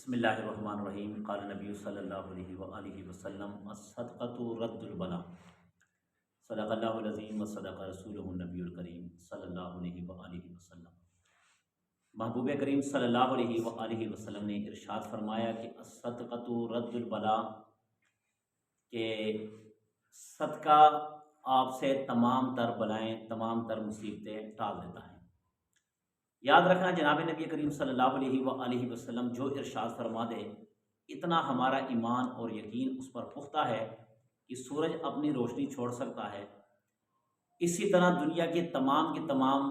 بسم اللہ الرحمن الرحیم۔ قال نبی صلی اللہ علیہ وآلہ وسلم الصدقۃ رد البلاء، صدق اللہ العظیم و صدق رسولہ النبی الکریم صلی اللہ علیہ وآلہ وسلم۔ محبوب کریم صلی اللہ علیہ وآلہ وسلم نے ارشاد فرمایا کہ الصدقۃ رد البلاء، کہ صدقہ آپ سے تمام تر بلائیں، تمام تر مصیبتیں ٹال دیتا ہے۔ یاد رکھنا جناب نبی کریم صلی اللہ علیہ وآلہ وسلم جو ارشاد فرما دے، اتنا ہمارا ایمان اور یقین اس پر پختہ ہے کہ سورج اپنی روشنی چھوڑ سکتا ہے، اسی طرح دنیا کے تمام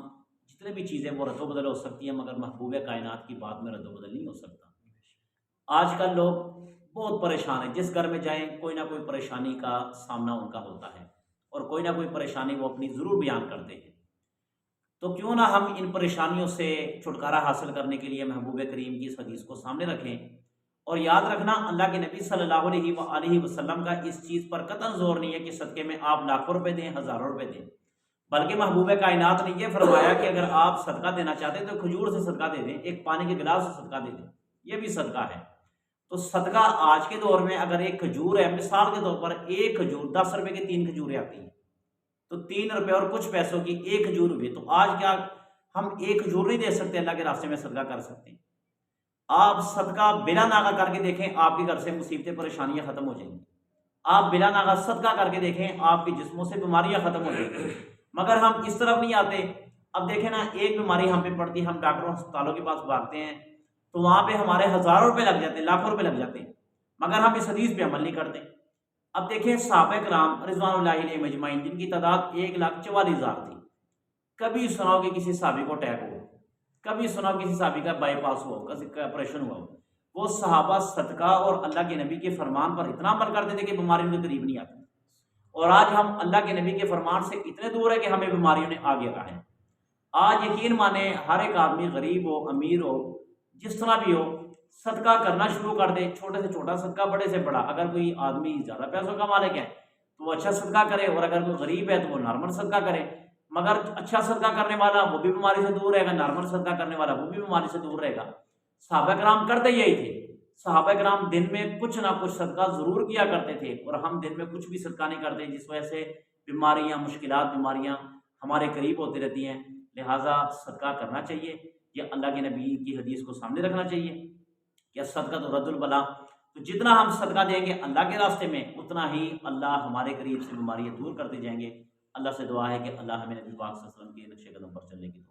جتنے بھی چیزیں وہ رد و بدل ہو سکتی ہیں، مگر محبوب کائنات کی بات میں رد و بدل نہیں ہو سکتا۔ آج کل لوگ بہت پریشان ہیں، جس گھر میں جائیں کوئی نہ کوئی پریشانی کا سامنا ان کا ہوتا ہے، اور کوئی نہ کوئی پریشانی وہ اپنی ضرور بیان کرتے ہیں۔ تو کیوں نہ ہم ان پریشانیوں سے چھٹکارا حاصل کرنے کے لیے محبوب کریم کی اس حدیث کو سامنے رکھیں، اور یاد رکھنا اللہ کے نبی صلی اللہ علیہ وآلہ وسلم کا اس چیز پر قطعاً زور نہیں ہے کہ صدقے میں آپ لاکھوں روپے دیں، ہزاروں روپے دیں، بلکہ محبوب کائنات نے یہ فرمایا کہ اگر آپ صدقہ دینا چاہتے ہیں تو کھجور سے صدقہ دے دیں، ایک پانی کے گلاس سے صدقہ دے دیں، یہ بھی صدقہ ہے۔ تو صدقہ آج کے دور میں اگر ایک کھجور ہے، مثال کے طور پر ایک کھجور 10 روپے کی 3 کھجوریں آتی ہیں، تو 3 روپے اور کچھ پیسوں کی ایک کھجور ہوئی، تو آج کیا ہم ایک کھجور نہیں دے سکتے؟ اللہ کے راستے میں صدقہ کر سکتے ہیں۔ آپ صدقہ بلا ناغہ کر کے دیکھیں، آپ کے گھر سے مصیبتیں پریشانیاں ختم ہو جائیں گی۔ آپ بلا ناغہ صدقہ کر کے دیکھیں، آپ کے جسموں سے بیماریاں ختم ہو جائیں گی۔ مگر ہم اس طرف نہیں آتے۔ اب دیکھیں نا، ایک بیماری ہم پہ پڑتی ہے، ہم ڈاکٹروں ہسپتالوں کے پاس بھاگتے ہیں، تو وہاں پہ ہمارے ہزاروں روپے لگ جاتے ہیں، لاکھوں روپے لگ جاتے ہیں، مگر ہم اس حدیث پہ عمل نہیں کرتے۔ اب دیکھیں صحابہ کرام رضوان اللہ علیہم اجمعین، جن کی تعداد 1,44,000 تھی، کبھی سناؤ کہ کسی صحابی کو اٹیک ہوا، کبھی سناؤ کسی صحابی کا بائی پاس ہوا، کسی کا آپریشن ہوا، وہ صحابہ صدقہ اور اللہ کے نبی کے فرمان پر اتنا عمل کرتے تھے کہ بیماری ان کے قریب نہیں آتی۔ اور آج ہم اللہ کے نبی کے فرمان سے اتنے دور ہے کہ ہمیں بیماریوں نے آگے رکھا ہے۔ آج یقین مانیں، ہر ایک آدمی غریب ہو، امیر ہو، جس طرح بھی ہو، صدقہ کرنا شروع کر دے، چھوٹے سے چھوٹا صدقہ، بڑے سے بڑا۔ اگر کوئی آدمی زیادہ پیسوں کا مالک ہے تو وہ اچھا صدقہ کرے، اور اگر کوئی غریب ہے تو وہ نارمل صدقہ کرے۔ مگر اچھا صدقہ کرنے والا وہ بھی بیماری سے دور رہے گا، نارمل صدقہ کرنے والا وہ بھی بیماری سے دور رہے گا۔ صحابہ کرام کرتے یہی تھے۔ صحابہ کرام دن میں کچھ نہ کچھ صدقہ ضرور کیا کرتے تھے، اور ہم دن میں کچھ بھی صدقہ نہیں کرتے، جس وجہ سے بیماریاں، مشکلات، بیماریاں ہمارے قریب ہوتی رہتی ہیں۔ لہٰذا صدقہ کرنا چاہیے، یہ اللہ کے نبی کی حدیث کو سامنے رکھنا چاہیے کہ صدقہ تو رد البلاء۔ تو جتنا ہم صدقہ دیں گے اللہ کے راستے میں، اتنا ہی اللہ ہمارے قریب سے بیماریاں دور کرتے جائیں گے۔ اللہ سے دعا ہے کہ اللہ ہمیں نبی پاک صلی اللہ علیہ وسلم کے نقش قدم پر چلنے کی